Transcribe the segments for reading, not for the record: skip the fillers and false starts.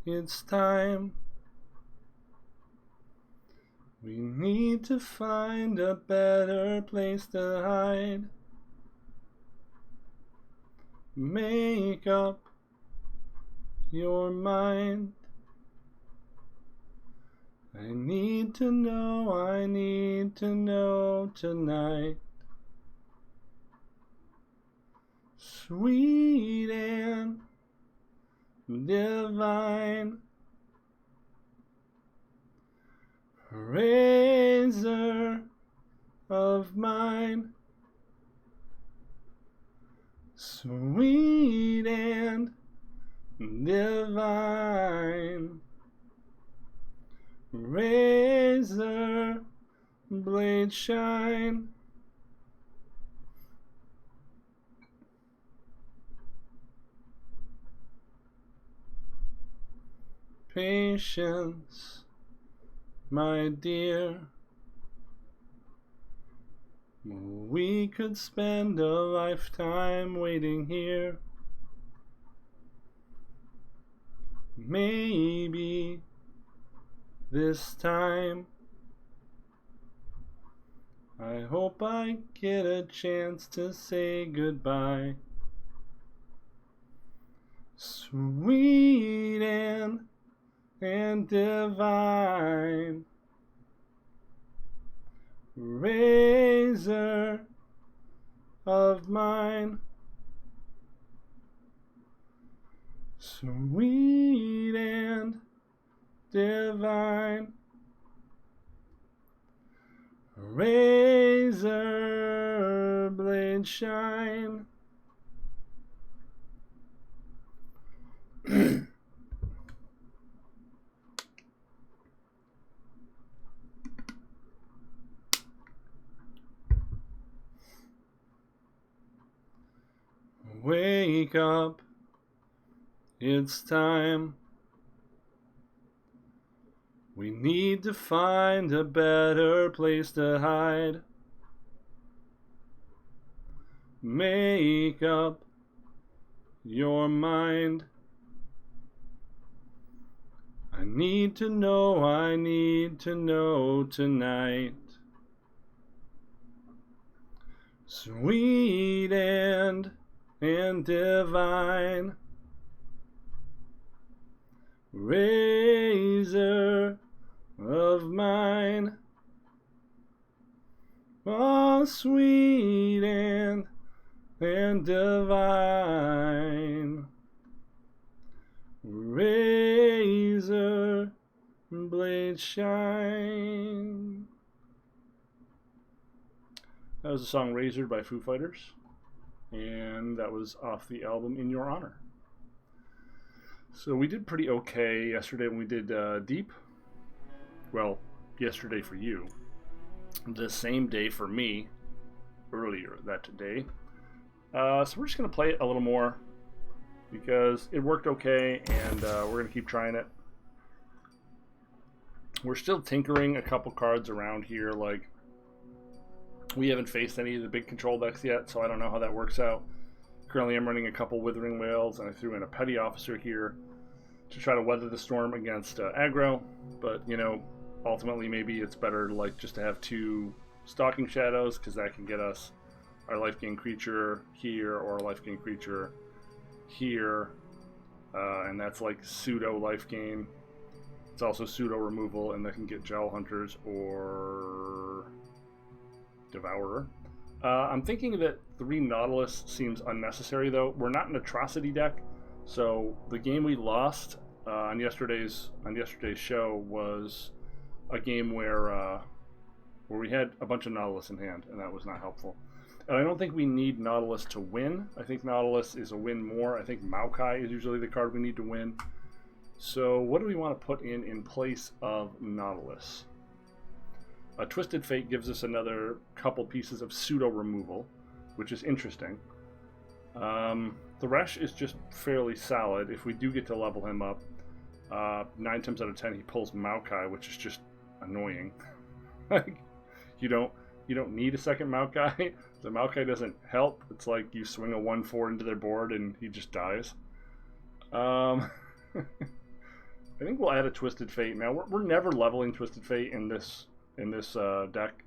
it's time. We need to find a better place to hide. Make up your mind. I need to know tonight. Sweet and divine. Razor of mine. Sweet and divine. Razor blade shine. Patience, my dear. We could spend a lifetime waiting here. Maybe this time I hope I get a chance to say goodbye. Sweet and divine. Razor of mine. Sweet and divine. Razor blade shine. Wake up, it's time. We need to find a better place to hide. Make up your mind. I need to know tonight. Sweet and divine. Razor of mine. Oh, sweet and divine. Razor blade shine. That was the song Razor by Foo Fighters, and that was off the album In Your Honor. So we did pretty okay yesterday when we did Deep. Well, yesterday for you. The same day for me, earlier that day. So we're just going to play it a little more because it worked okay, and we're going to keep trying it. We're still tinkering a couple cards around here, like we haven't faced any of the big control decks yet, so I don't know how that works out. Currently I'm running a couple Withering Wails, and I threw in a Petty Officer here to try to weather the storm against aggro, but you know, ultimately maybe it's better like just to have two Stalking Shadows, because that can get us our life gain creature here or a life gain creature here, and that's like pseudo life gain. It's also pseudo removal, and that can get Jowl Hunters or Devourer. I'm thinking that 3 Nautilus seems unnecessary, though. We're not an Atrocity deck, so the game we lost on yesterday's show was a game where we had a bunch of Nautilus in hand, and that was not helpful. And I don't think we need Nautilus to win. I think Nautilus is a win more. I think Maokai is usually the card we need to win. So what do we want to put in place of Nautilus? A Twisted Fate gives us another couple pieces of pseudo removal, which is interesting. Thresh is just fairly solid. If we do get to level him up, 9 times out of 10 he pulls Maokai, which is just annoying. Like, you don't need a second Maokai. The Maokai doesn't help. It's like you swing a 1/4 into their board and he just dies. I think we'll add a Twisted Fate. Now we're never leveling Twisted Fate in this deck.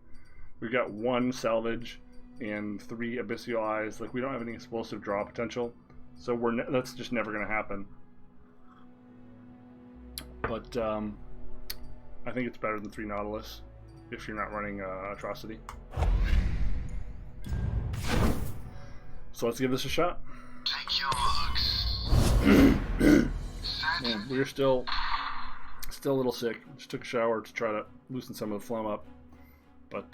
We've got 1 Salvage and 3 Abyssal Eyes. Like, we don't have any explosive draw potential, so that's just never going to happen. But I think it's better than 3 Nautilus if you're not running Atrocity. So let's give this a shot. Take your looks. Man, we're still a little sick. Just took a shower to try to loosen some of the phlegm up, but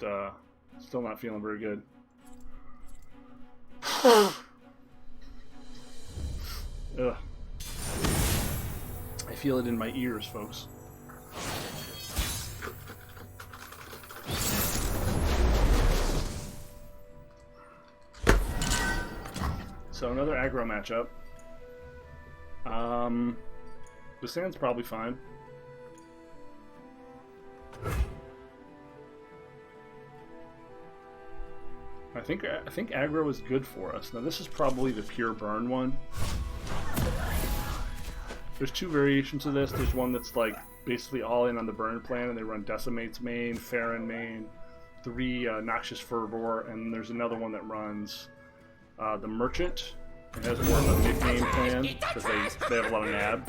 still not feeling very good. Ugh. I feel it in my ears, folks. So another aggro matchup. Basan's probably fine. I think aggro is good for us. Now this is probably the pure burn one. There's 2 variations of this. There's one that's like basically all in on the burn plan, and they run Decimates main, Farron main, 3 Noxious Fervor, and there's another one that runs the Merchant. It has more of a mid-game plan because they have a lot of nab.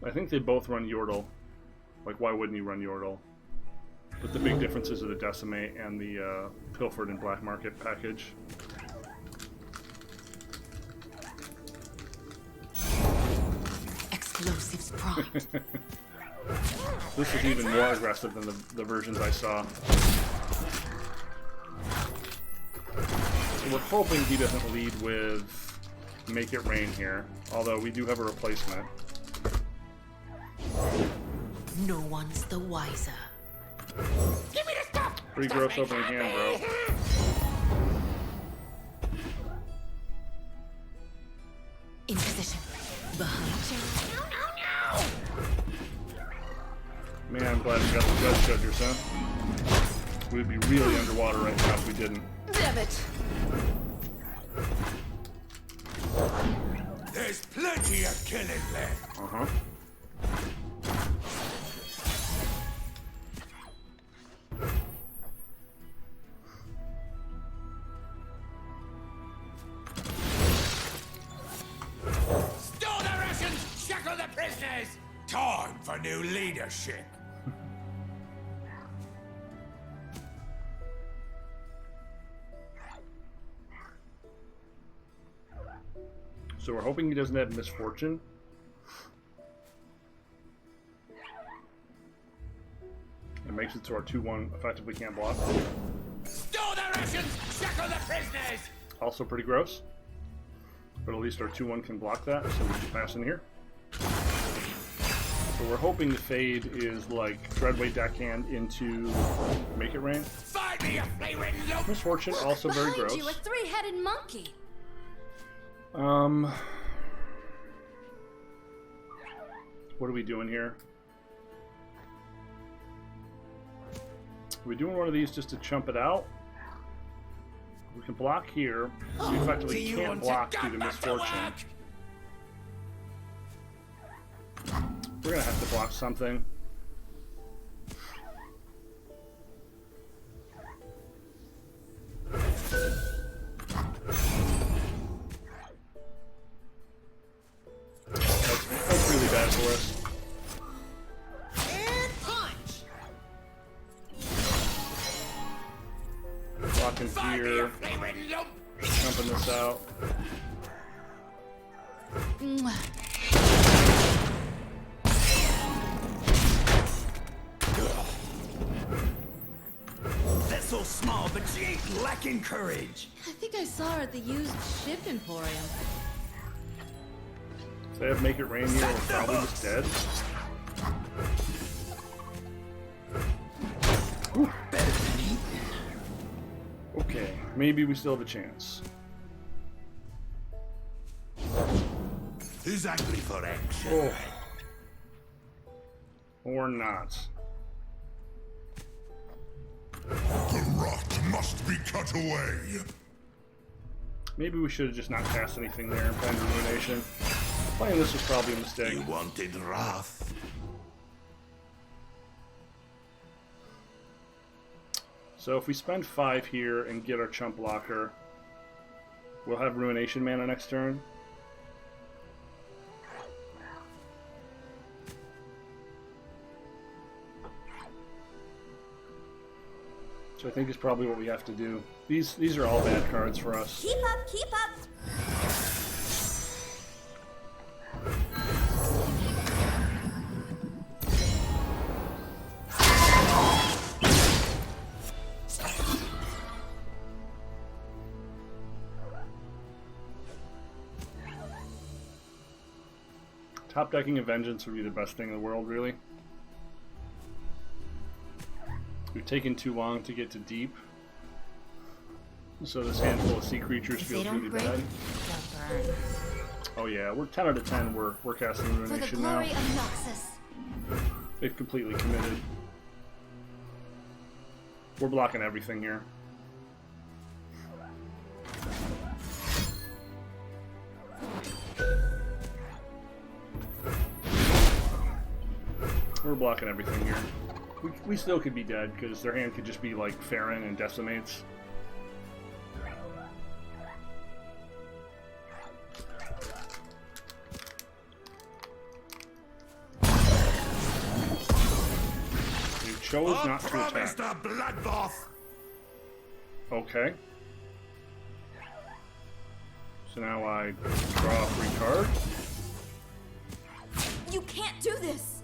I think they both run Yordle. Like, why wouldn't you run Yordle? But the big differences are the Decimate and the Pilfered and Black Market package. Explosives prompt. This is even more aggressive than the versions I saw. So we're hoping he doesn't lead with Make It Rain here, although we do have a replacement. No one's the wiser. Give me the stuff. Pretty gross opening hand, bro. In position. Behind you. Man, I'm glad we got the Judge Judger, son. We'd be really underwater right now if we didn't. Damn it! There's plenty of killing left. Uh-huh. Store the rations, shackle the prisoners. Time for new leadership. So we're hoping he doesn't have Misfortune. It makes it so our 2-1 effectively can't block. Store the rations, shackle the prisoners. Also pretty gross. But at least our 2-1 can block that, so we just pass in here. So we're hoping the fade is like Dreadweight Deckhand into Make It Rain. Find me a flame-ridden lump. Misfortune, also very Behind gross. you, a 3-headed monkey. What are we doing here? Are we doing one of these just to chump it out? We can block here. We effectively Do you can't want block to due to go back to Misfortune. work? We're gonna have to block something. That's really bad for us. And punch. Blocking Find me a here, flame-ridden lump. chumping this out. Vessel small, but she ain't lacking courage. I think I saw her at the used ship emporium. If they have Make It Rain here, we're probably just dead. Whew. Better than eating. Okay, maybe we still have a chance. Who's angry for action? Oh. Or not. The rot must be cut away. Maybe we should have just not cast anything there and planned Ruination. Playing this was probably a mistake. You wanted wrath. So if we spend 5 here and get our chump blocker, we'll have Ruination mana next turn. So I think it's probably what we have to do. These are all bad cards for us. Keep up, keep up. Top decking a Vengeance would be the best thing in the world, really. We've taken too long to get to deep. So this handful of sea creatures If they feels don't really break, bad. they'll burn. Oh yeah, we're 10 out of 10. We're casting For the Ruination now. glory of Noxus. They've completely committed. We're blocking everything here. We're blocking everything here. We still could be dead because their hand could just be like Farron and Decimates. We chose not to Promised attack. a bloodbath. Okay. So now I draw a free card. You can't do this.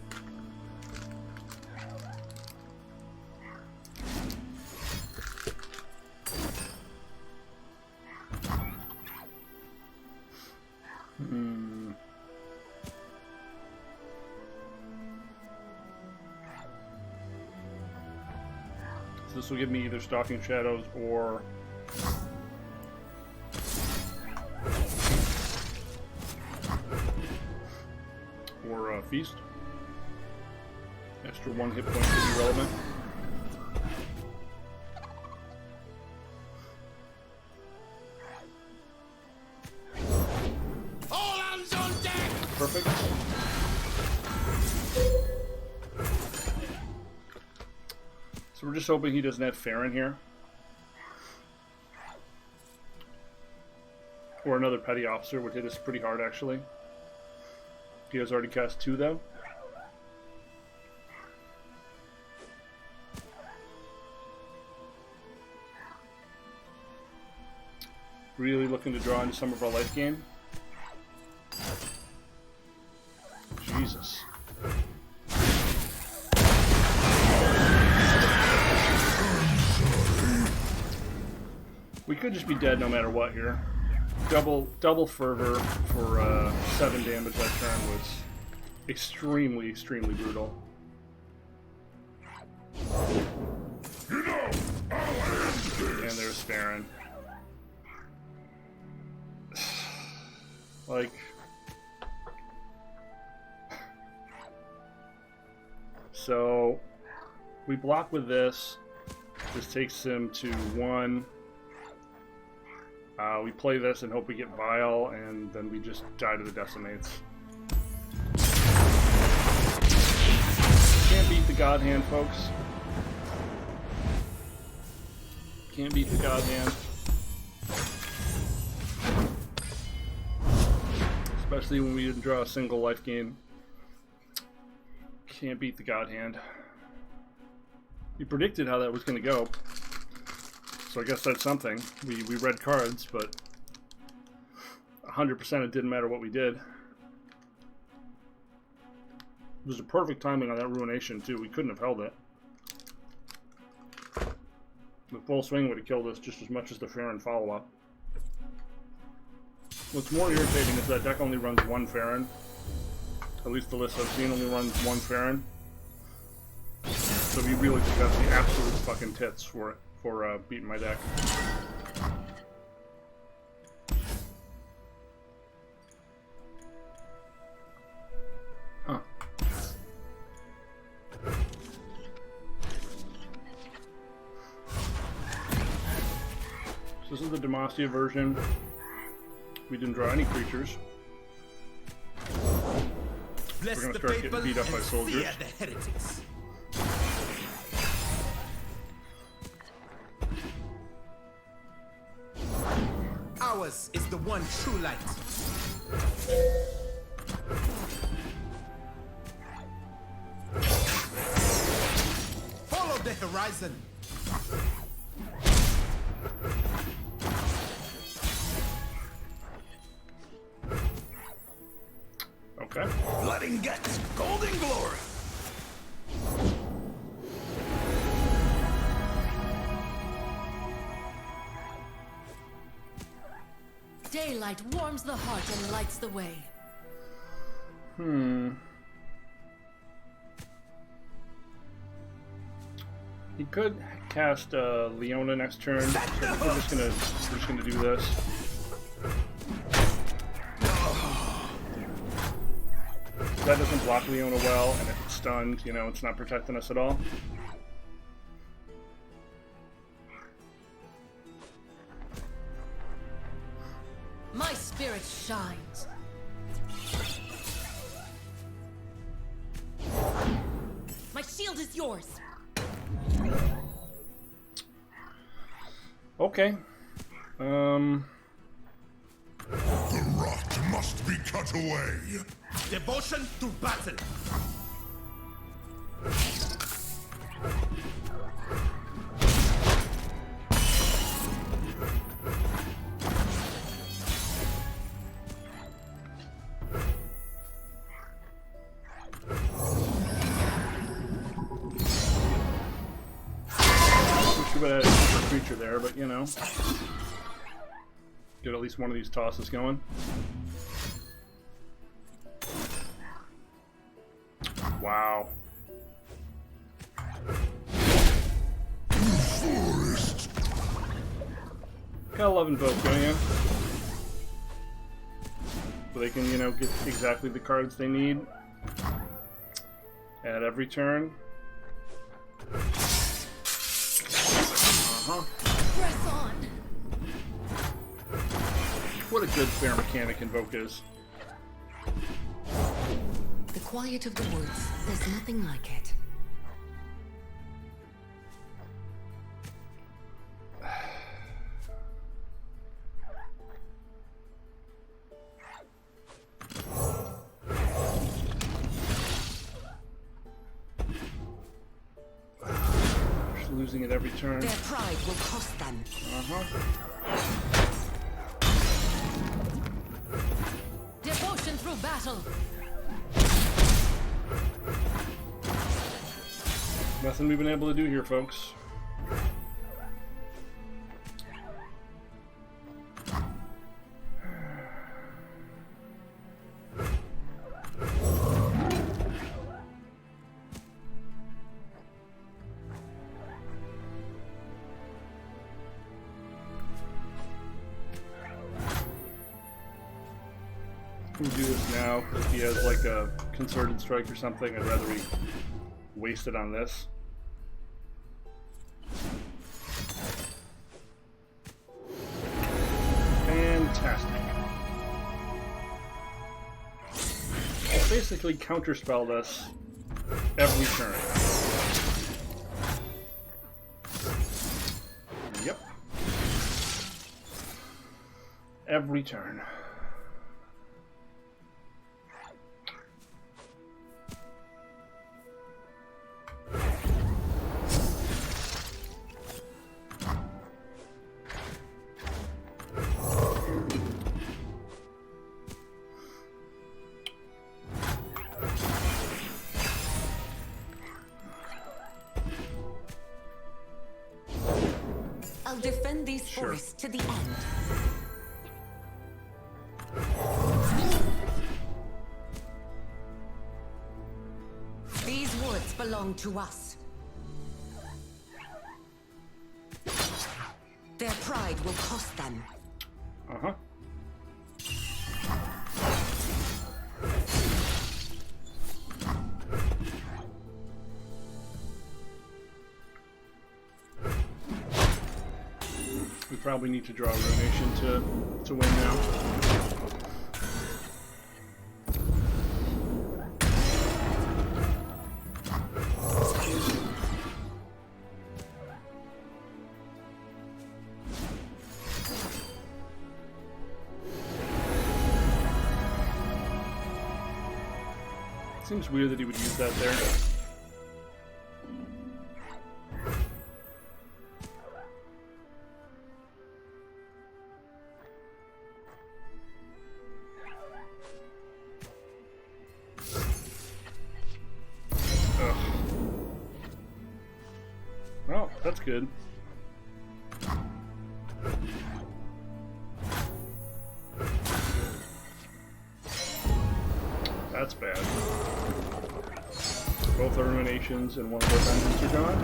So this will give me either Stalking Shadows or Feast. Extra 1 hit point could be relevant. All hands on deck. Perfect. So we're just hoping he doesn't have Farron here. Or another Petty Officer would hit us pretty hard, actually. He has already cast 2, though. Really looking to draw into some of our life gain. Jesus. We could just be dead no matter what here. Double fervor for 7 damage that turn was extremely brutal. And there's Farron. Like, so we block with this. This takes him to 1. We play this and hope we get Vile, and then we just die to the Decimates. Can't beat the God Hand, folks. Can't beat the God Hand. Especially when we didn't draw a single life gain. Can't beat the God Hand. We predicted how that was going to go. So I guess that's something. We read cards, but 100% it didn't matter what we did. It was a perfect timing on that Ruination, too. We couldn't have held it. The full swing would have killed us just as much as the Farron follow-up. What's more irritating is that deck only runs 1 Farron. At least the list I've seen only runs 1 Farron. So we really just got the absolute fucking tits for it. For beating my deck. Huh. So this is the Demacia version. We didn't draw any creatures. Bless We're gonna the start faithful getting beat up by and soldiers. fear the heretics. Ours is the one true light. Follow the horizon. Okay. Blood and guts, golden glory. Daylight warms the heart and lights the way. He could cast Leona next turn. So we're just gonna do this. That doesn't block Leona well, and if it's stunned, you know, it's not protecting us at all. My spirit shines. My shield is yours. Okay. The rot must be cut away. Devotion to battle. Too bad I had a creature there, but you know. Get at least one of these tosses going. Wow. Forest. Gotta love Invoke, don't you? So they can, you know, get exactly the cards they need at every turn. Press on. What a good fair mechanic Invoke is. The quiet of the woods. There's nothing like it. Just losing it every turn. Their pride will cost them. Devotion through battle. Nothing we've been able to do here, folks. We do this now because if he has like a concerted strike or something, I'd rather we waste it on this. Fantastic. Basically counterspelled us every turn. Yep. Every turn. I'll defend these forests to the end. These woods belong to us. Their pride will cost them. Uh-huh. probably need to draw a Ruination to win now. Seems weird that he would use that there. Ugh. Well, that's good. That's bad. Both our Ruinations and one of our vengeance are gone.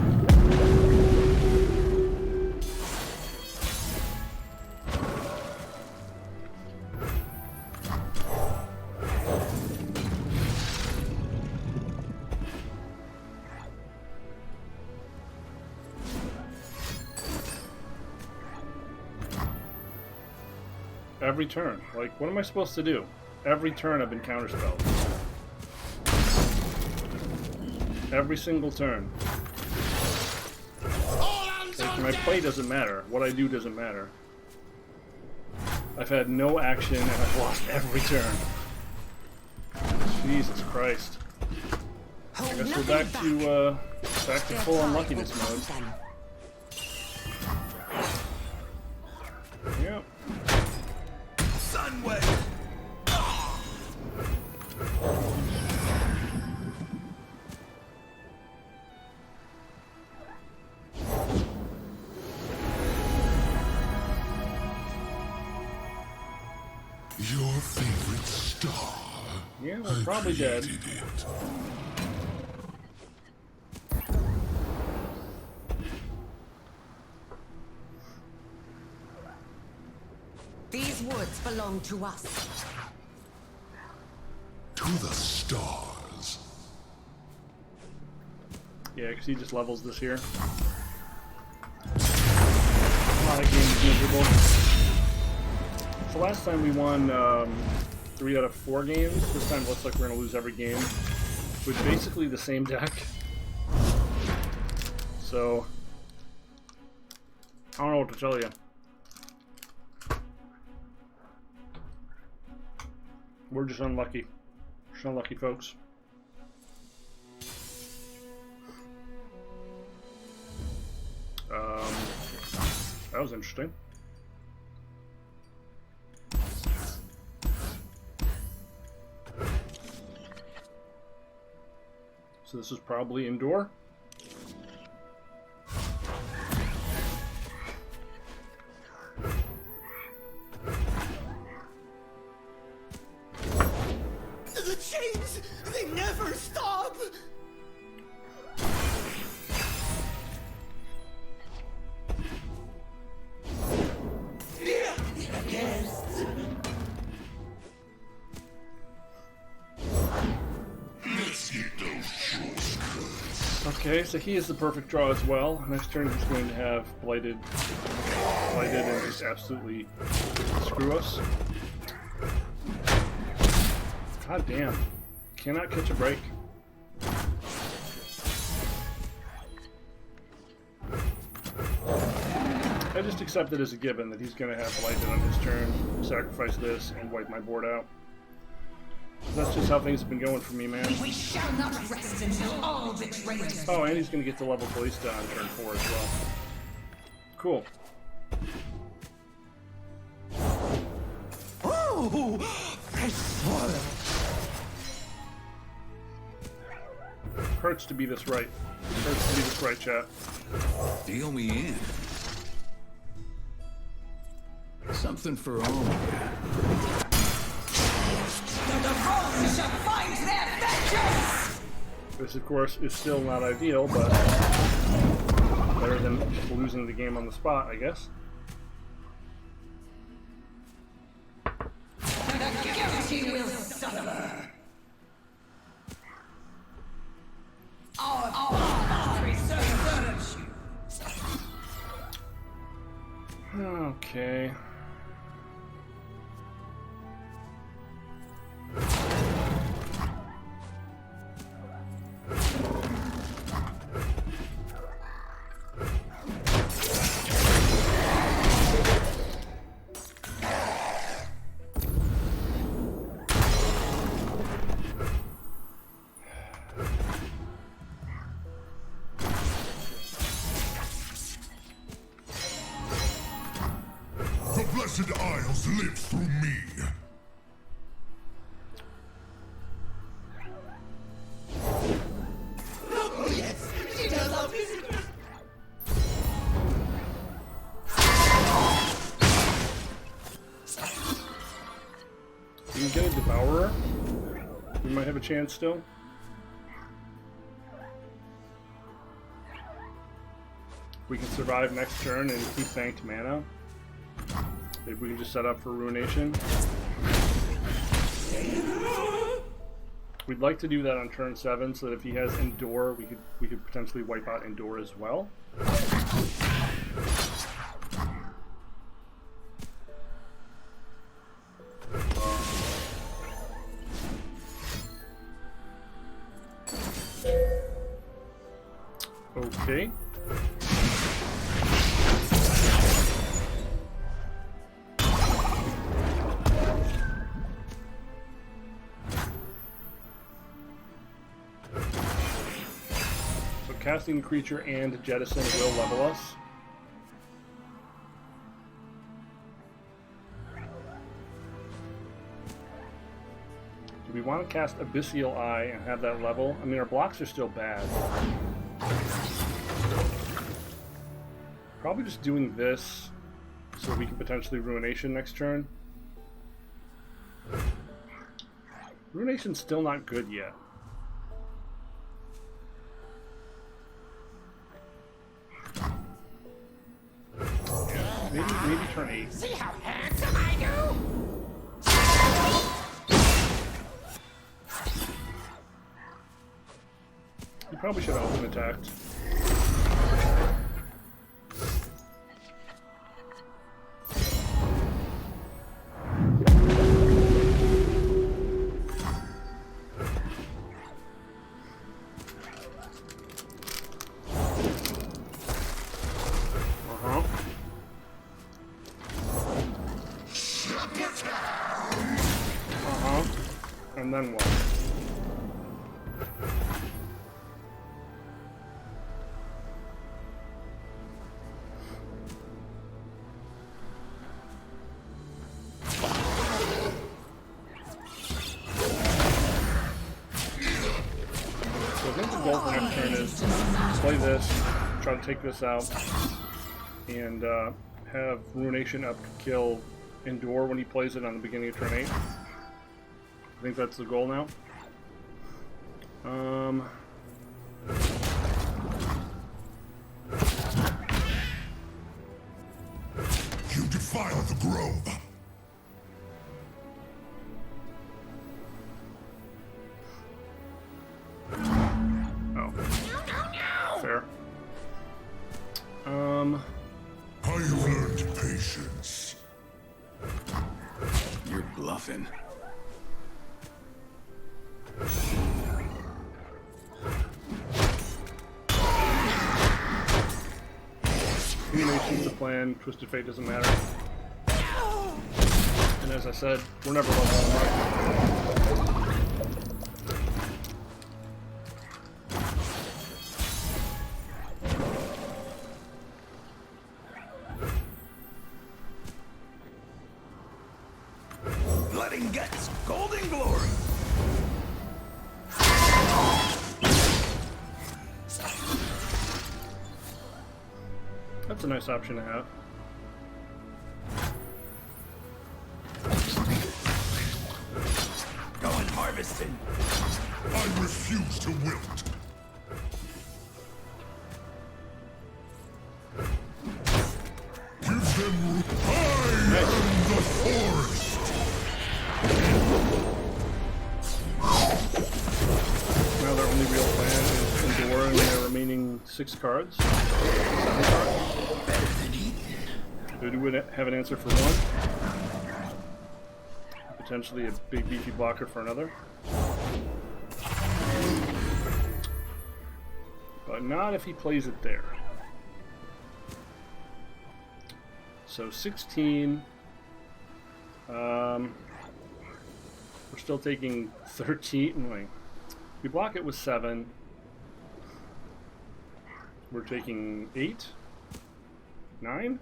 Every turn. Like, what am I supposed to do? Every turn I've been counterspelled. Every single turn. Like, my play doesn't matter. What I do doesn't matter. I've had no action and I've lost every turn. Jesus Christ. I guess we're back to full unluckiness mode. Yep. Sunway. Your favorite star. Yeah, we're probably dead. It. These woods belong to us. To the stars. Yeah, because he just levels this here. A lot of games miserable. So last time we won 3 out of 4 games. This time it looks like we're going to lose every game with basically the same deck. So, I don't know what to tell you. We're just unlucky. Just unlucky, folks. That was interesting. So this is probably indoor. The chains, they never stop. Okay, so he is the perfect draw as well. Next turn he's going to have blighted and just absolutely screw us. God damn. Cannot catch a break. I just accept it as a given that he's going to have blighted on his turn, sacrifice this, and wipe my board out. That's just how things have been going for me, man. We shall not rest until all betrayers. Oh, and he's going to get the level Ballista on turn 4 as well. Cool. Oh, fresh water. Hurts to be this right. Hurts to be this right, chat. Deal me in. Something for all. The wrong shall find their vengeance! This, of course, is still not ideal, but better than just losing the game on the spot, I guess. The guilty will suffer. Our preserves you. Okay. The Blessed Isles live through me. You can get a Devourer. We might have a chance still. We can survive next turn and keep banked mana. Maybe we can just set up for Ruination. We'd like to do that on turn 7 so that if he has Endure, we could potentially wipe out Endure as well. Okay. So casting a creature and jettison will level us. Do we want to cast Abyssal Eye and have that level? I mean, our blocks are still bad. Probably just doing this so we can potentially Ruination next turn. Ruination's still not good yet. Maybe turn 8. See how handsome I do? You probably should have open attacked. And then what? So I think the goal for next turn is play this, try to take this out, and have Ruination up kill Endure when he plays it on the beginning of turn 8. I think that's the goal now. You defile the grove. Oh. Fair. I have learned patience. You're bluffing. Ruination's the plan, Twisted Fate doesn't matter. And as I said, we're never leveling up. Blood and guts, golden glory. That's a nice option to have. Going harvesting. I refuse to wilt. Give them I am the forest. Now their only real plan is Endure and their remaining 6 cards. 7 cards. Better than eating. Do we have an answer for one? Potentially a big beefy blocker for another. But not if he plays it there. So 16. We're still taking 13. Wait. We block it with 7. We're taking 8. 9?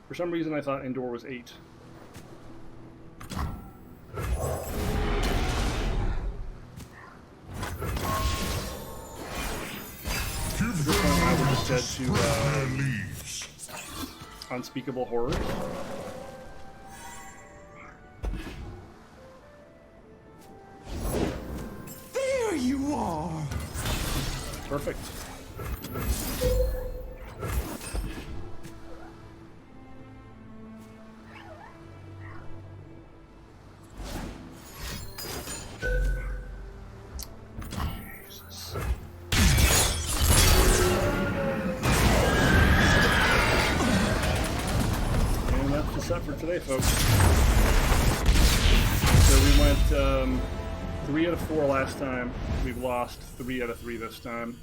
For some reason I thought indoor was 8. I would just head to Unspeakable Horrors. There you are! Perfect. Set for today, folks. So we went 3 out of 4 last time. We've lost 3 out of 3 this time.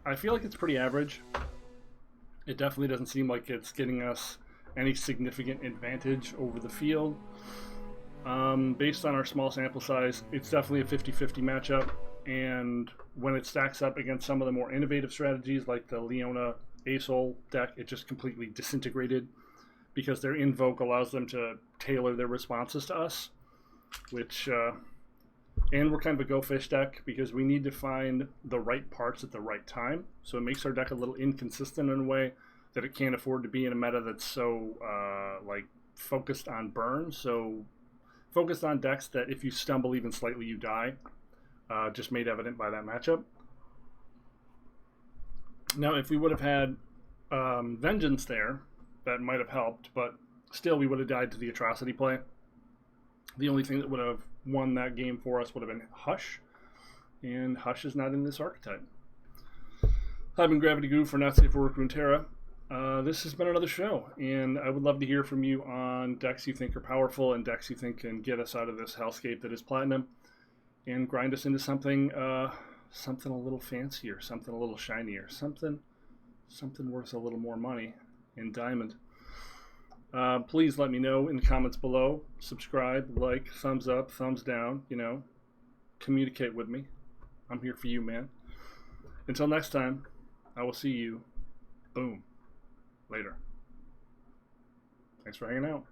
I feel like it's pretty average. It definitely doesn't seem like it's getting us any significant advantage over the field. Based on our small sample size, it's definitely a 50-50 matchup. And when it stacks up against some of the more innovative strategies like the Leona Asol deck, it just completely disintegrated because their invoke allows them to tailor their responses to us, which and we're kind of a go fish deck because we need to find the right parts at the right time. So it makes our deck a little inconsistent in a way that it can't afford to be in a meta that's so like focused on burn. So focused on decks that if you stumble even slightly, you die. Just made evident by that matchup. Now, if we would have had Vengeance there, that might have helped, but still we would have died to the Atrocity play. The only thing that would have won that game for us would have been Hush, and Hush is not in this archetype. I've been Gravity Goo for NSFW Runeterra. This has been another show, and I would love to hear from you on decks you think are powerful and decks you think can get us out of this hellscape that is Platinum and grind us into something something a little fancier, something a little shinier, something worth a little more money in Diamond. Please let me know in the comments below. Subscribe, like, thumbs up, thumbs down, you know. Communicate with me. I'm here for you, man. Until next time, I will see you. Boom. Later. Thanks for hanging out.